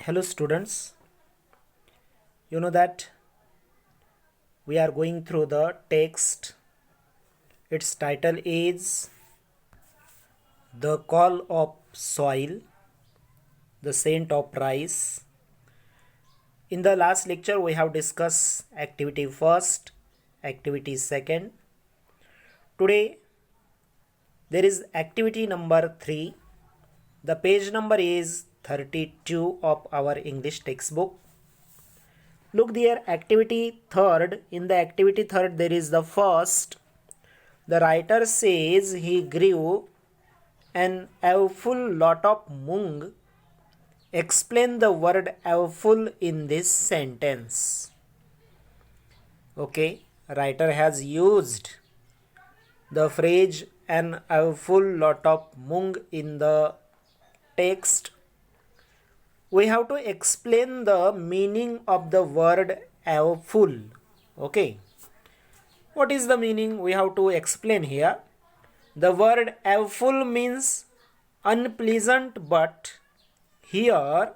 Hello students, you know that we are going through the text. Its title is The Call of Soil, the Scent of Rice. In the last lecture we have discussed activity first, activity second. Today there is activity number 3. The page number is 32 of our English textbook. Look there, activity third. In the activity third there is the first. The writer says he grew an awful lot of mung. Explain the word awful in this sentence. Okay, writer has used the phrase an awful lot of mung in the text. We have to explain the meaning of the word awful. Okay, what is the meaning? We have to explain here. The word awful means unpleasant, but here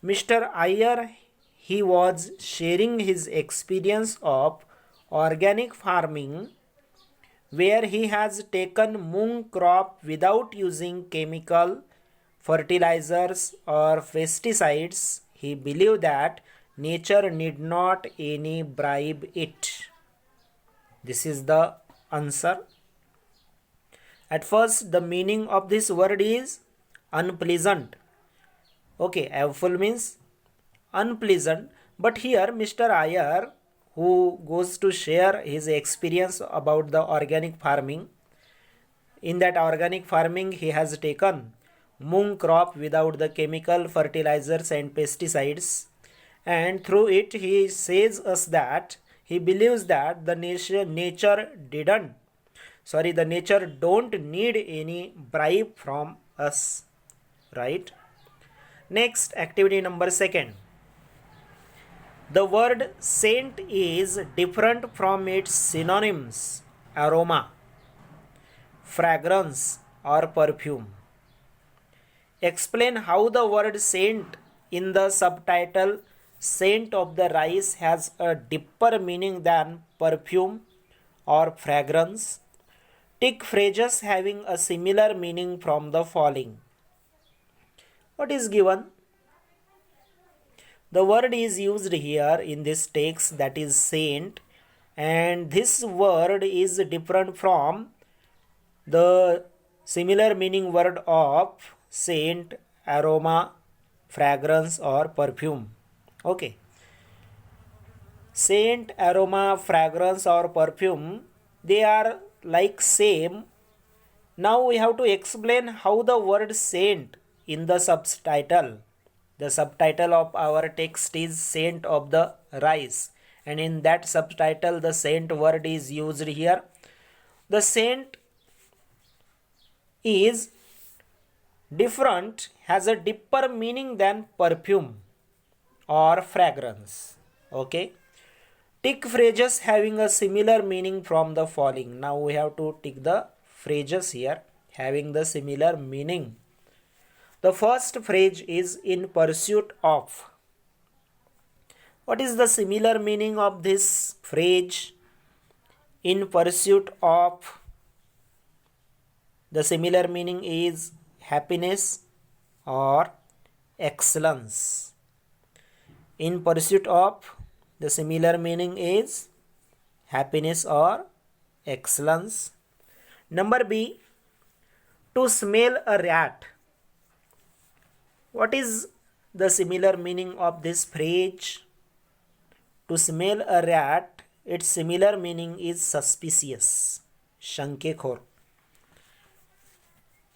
Mr. Iyer, he was sharing his experience of organic farming where he has taken mung crop without using chemical fertilizers or pesticides. He believed that nature need not any bribe it. This is the answer. At first, the meaning of this word is unpleasant. Okay, awful means unpleasant. But here, Mr. Iyer, who goes to share his experience about the organic farming, in that organic farming, he has taken mung crop without the chemical fertilizers and pesticides, and through it, he says us that he believes that the nature don't need any bribe from us, right? Next, activity number second. The word scent is different from its synonyms aroma, fragrance or perfume. Explain how the word scent in the subtitle scent of the rice has a deeper meaning than perfume or fragrance. Tick phrases having a similar meaning from the following. What is given? The word is used here in this text, that is scent, and this word is different from the similar meaning word of scent, aroma, fragrance or perfume. Okay. Scent, aroma, fragrance or perfume, they are like same. Now we have to explain how the word scent in the subtitle. The subtitle of our text is scent of the rice, and in that subtitle the scent word is used here. The scent is different, has a deeper meaning than perfume or fragrance. Okay. Tick phrases having a similar meaning from the following. Now we have to tick the phrases here having the similar meaning. The first phrase is in pursuit of. What is the similar meaning of this phrase? In pursuit of. The similar meaning is happiness or excellence. In pursuit of, the similar meaning is happiness or excellence. Number B, to smell a rat. What is the similar meaning of this phrase? To smell a rat, its similar meaning is suspicious. Shankekhor.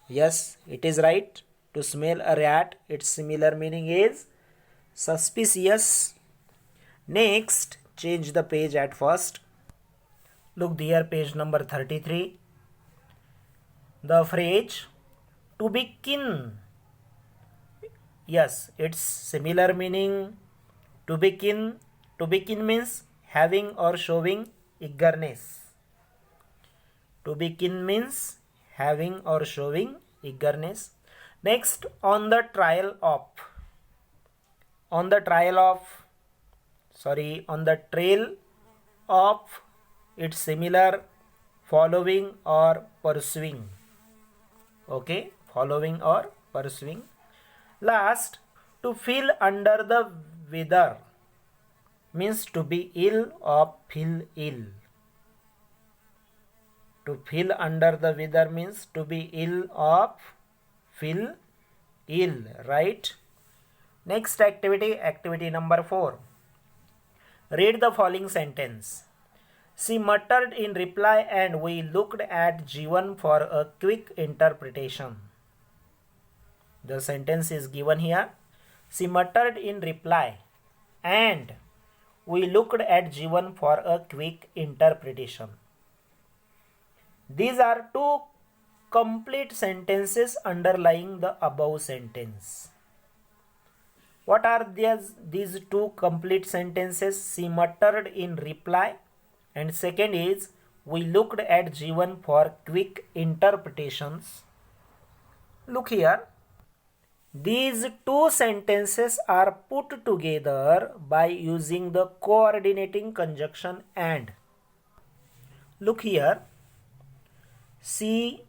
Yes, it is right. To smell a rat, its similar meaning is suspicious. Next, change the page at first. Look there, page number 33. The phrase to be kin. Yes, its similar meaning to be kin. To be kin means having or showing eagerness. To be kin means having or showing eagerness. Next, on the trial of. on the trail of its similar, following or pursuing. Okay, following or pursuing. Last, to feel under the weather means to be ill or feel ill. To feel under the weather means to be ill or feel ill, right? Next activity, activity number 4. Read the following sentence. She muttered in reply and we looked at Jeevan for a quick interpretation. The sentence is given here. She muttered in reply and we looked at Jeevan for a quick interpretation. These are two complete sentences underlying the above sentence. What are these two complete sentences? She muttered in reply, and second is we looked at Jeevan for quick interpretations. Look here. These two sentences are put together by using the coordinating conjunction and. Look here. She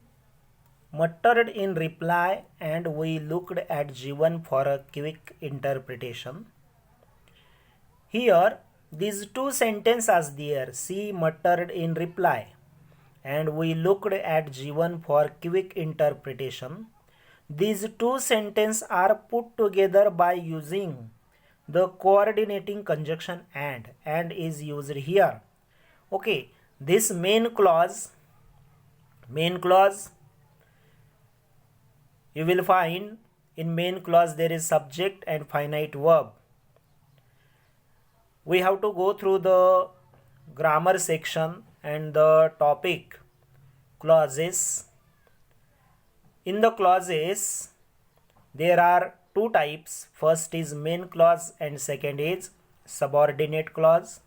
muttered in reply and we looked at Jeevan for a quick interpretation. Here, these two sentences are there. She muttered in reply and we looked at Jeevan for quick interpretation. These two sentences are put together by using the coordinating conjunction and is used here. Okay, this main clause, you will find in main clause there is subject and finite verb. We have to go through the grammar section and the topic clauses. In the clauses, there are two types. First is main clause and second is subordinate clause.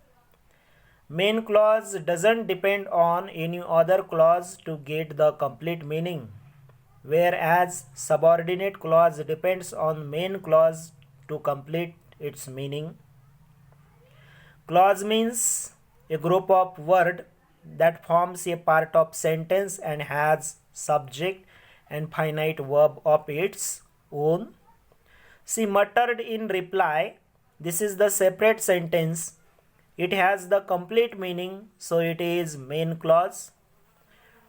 Main clause doesn't depend on any other clause to get the complete meaning, whereas subordinate clause depends on main clause to complete its meaning. Clause means a group of words that forms a part of sentence and has subject and finite verb of its own. She muttered in reply. This is the separate sentence. It has the complete meaning, so it is main clause.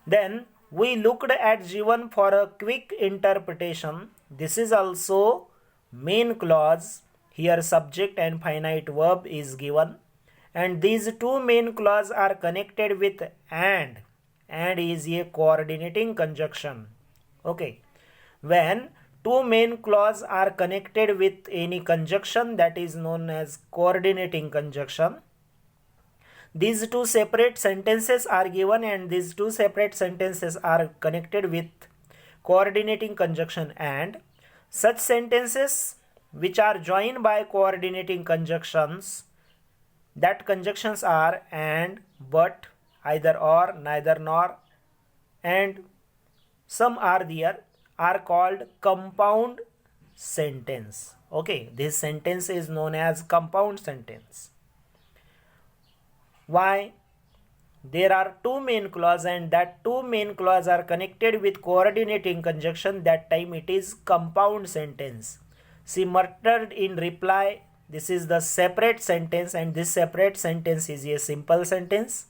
Then we looked at Jeevan for a quick interpretation. This is also main clause. Here subject and finite verb is given. And these two main clauses are connected with and is a coordinating conjunction. Okay. When two main clauses are connected with any conjunction, that is known as coordinating conjunction. These two separate sentences are given and these two separate sentences are connected with coordinating conjunction and. Such sentences which are joined by coordinating conjunctions, that conjunctions are and, but, either or, neither nor, and some are there, are called compound sentence. Okay, this sentence is known as compound sentence. Why? There are two main clauses and that two main clauses are connected with coordinating conjunction. That time it is compound sentence. She muttered in reply. This is the separate sentence and this separate sentence is a simple sentence.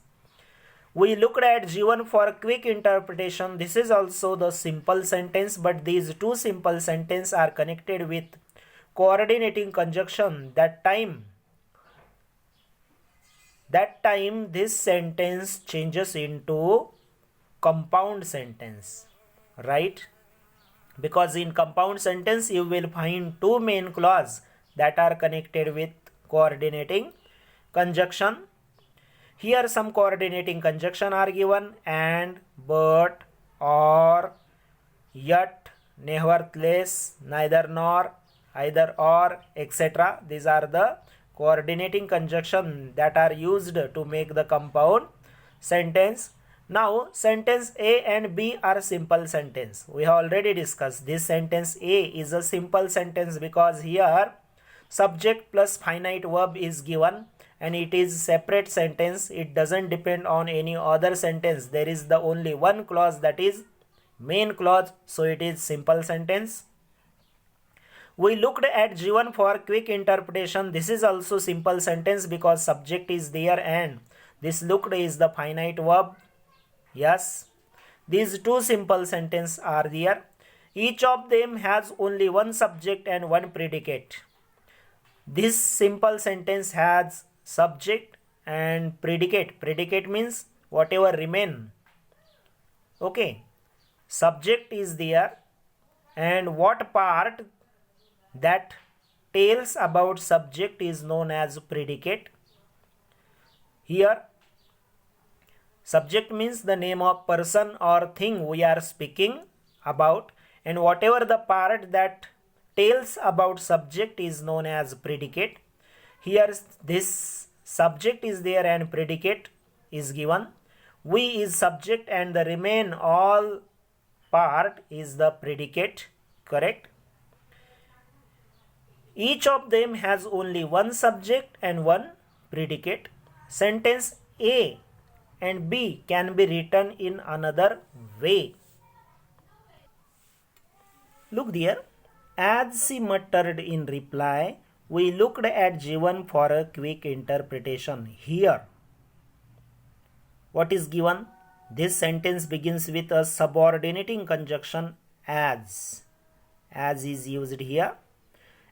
We looked at Jeevan for a quick interpretation. This is also the simple sentence, but these two simple sentences are connected with coordinating conjunction. That time this sentence changes into compound sentence, right? Because in compound sentence you will find two main clauses that are connected with coordinating conjunction. Here some coordinating conjunction are given and, but, or, yet, nevertheless, neither nor, either or, etc. These are the coordinating conjunction that are used to make the compound sentence. Now sentence A and B are simple sentence. We have already discussed this sentence A is a simple sentence because here subject plus finite verb is given and it is separate sentence. It doesn't depend on any other sentence. There is the only one clause, that is main clause, so it is simple sentence. We looked at G1 for quick interpretation. This is also simple sentence because subject is there and this looked is the finite verb. Yes, these two simple sentences are there. Each of them has only one subject and one predicate. This simple sentence has subject and predicate. Predicate means whatever remain. Okay, subject is there and what part that tells about subject is known as predicate. Here subject means the name of person or thing we are speaking about, and whatever the part that tells about subject is known as predicate. Here this subject is there and predicate is given. We is subject and the remain all part is the predicate, correct? Each of them has only one subject and one predicate. Sentence A and B can be written in another way. Look there. As she muttered in reply, we looked at G1 for a quick interpretation. Here, what is given? This sentence begins with a subordinating conjunction as. As is used here.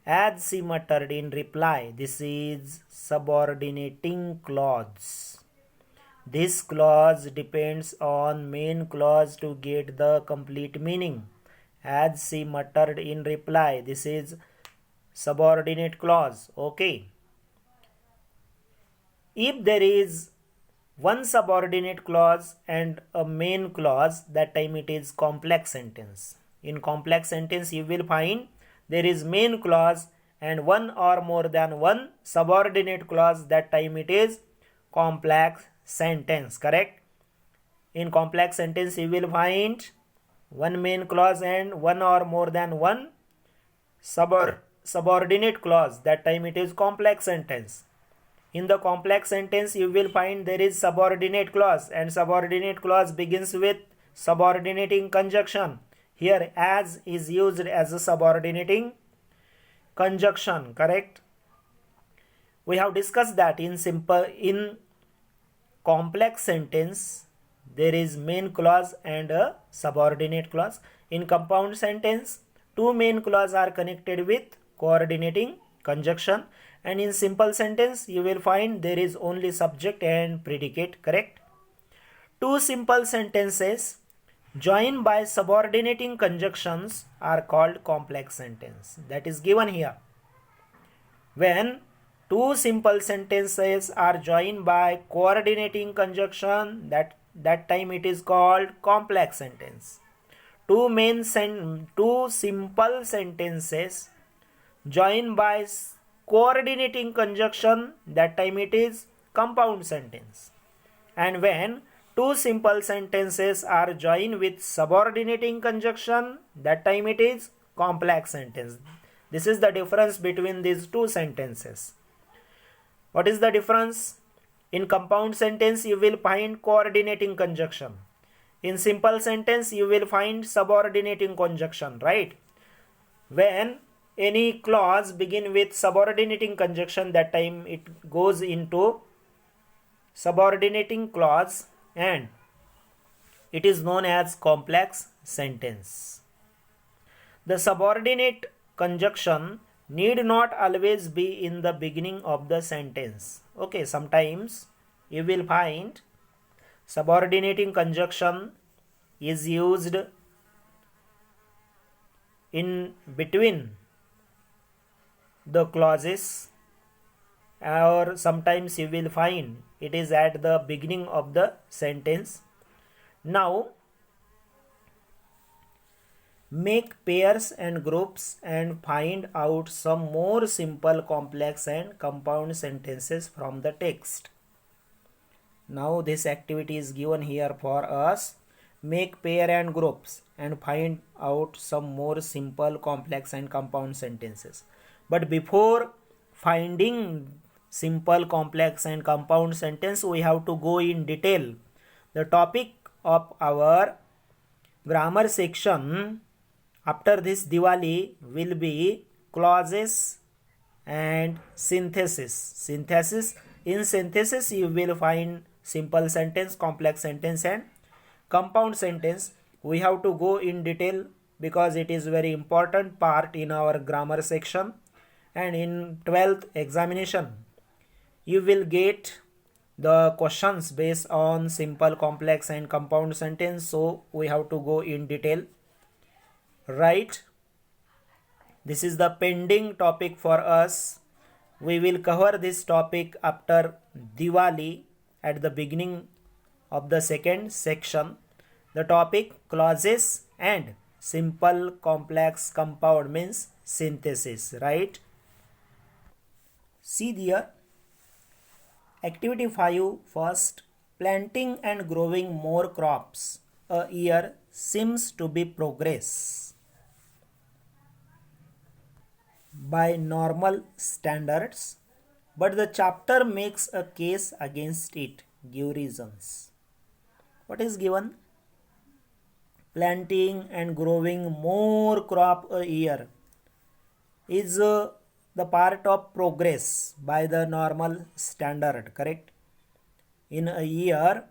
As she muttered in reply, this is subordinating clause. This clause depends on main clause to get the complete meaning. As she muttered in reply, this is subordinate clause. Okay. If there is one subordinate clause and a main clause, that time it is complex sentence. In complex sentence you will find there is main clause and one or more than one subordinate clause, that time it is complex sentence, correct? In complex sentence you will find one main clause and one or more than one subordinate clause, that time it is complex sentence. In the complex sentence you will find there is subordinate clause and subordinate clause begins with subordinating conjunction. Here as is used as a subordinating conjunction, correct? We have discussed that in complex sentence there is main clause and a subordinate clause. In compound sentence, two main clauses are connected with coordinating conjunction, and in simple sentence you will find there is only subject and predicate, correct? Two simple sentences joined by subordinating conjunctions are called complex sentence. That is given here. When two simple sentences are joined by coordinating conjunction, that time it is called complex sentence. Two simple sentences joined by coordinating conjunction, that time it is compound sentence. And when two simple sentences are joined with subordinating conjunction, that time it is complex sentence. This is the difference between these two sentences. What is the difference? In compound sentence you will find coordinating conjunction. In simple sentence you will find subordinating conjunction, right? When any clause begin with subordinating conjunction, that time it goes into subordinating clause and it is known as complex sentence. The subordinate conjunction need not always be in the beginning of the sentence. Okay, sometimes you will find subordinating conjunction is used in between the clauses, or sometimes you will find it is at the beginning of the sentence. Now make pairs and groups and find out some more simple, complex and compound sentences from the text. Now this activity is given here for us. Make pair and groups and find out some more simple, complex and compound sentences. But before finding simple, complex and compound sentence, we have to go in detail. The topic of our grammar section after this Diwali will be clauses and synthesis. In synthesis you will find simple sentence, complex sentence and compound sentence. We have to go in detail because it is very important part in our grammar section, and in 12th examination you will get the questions based on simple, complex and compound sentence, so we have to go in detail. Right, this is the pending topic for us. We will cover this topic after Diwali at the beginning of the second section. The topic clauses and simple, complex, compound means synthesis, right? See there, activity 5 first, planting and growing more crops a year seems to be progress by normal standards, but the chapter makes a case against it. Give reasons. What is given? Planting and growing more crop a year is the part of progress by the normal standard, correct? In a year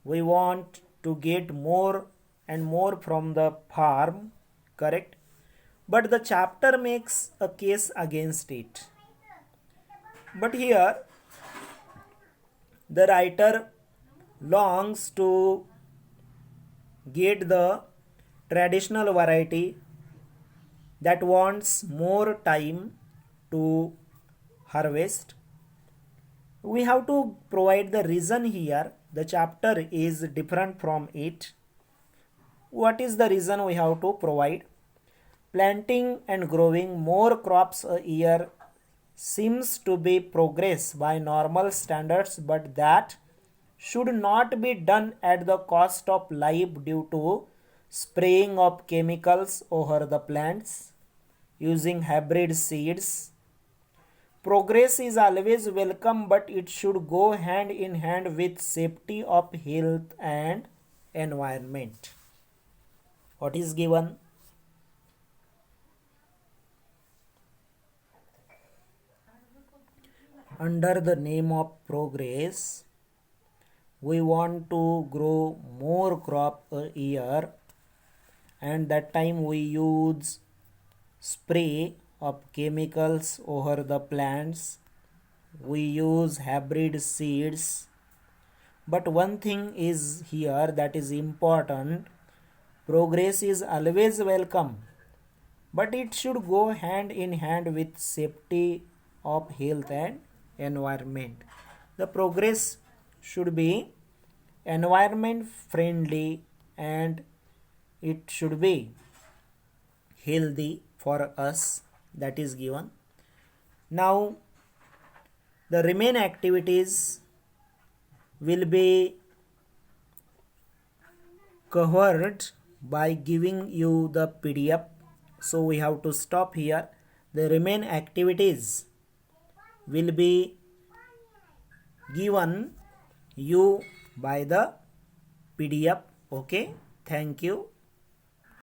we want to get more and more from the farm, correct? But the chapter makes a case against it. But here the writer longs to get the traditional variety that wants more time to harvest. We have to provide the reason here. The chapter is different from it. What is the reason we have to provide? Planting and growing more crops a year seems to be progress by normal standards, but that should not be done at the cost of life due to spraying of chemicals over the plants, using hybrid seeds. Progress is always welcome, but it should go hand in hand with safety of health and environment. What is given? Under the name of progress, we want to grow more crop a year, and that time we use spray of chemicals over the plants. We use hybrid seeds. But one thing is here that is important. Progress is always welcome, but it should go hand in hand with safety of health and environment. The progress should be environment friendly and it should be healthy for us, that is given. Now the remain activities will be covered by giving you the PDF, so we have to stop here. The remain activities will be given you by the PDF. Okay, thank you.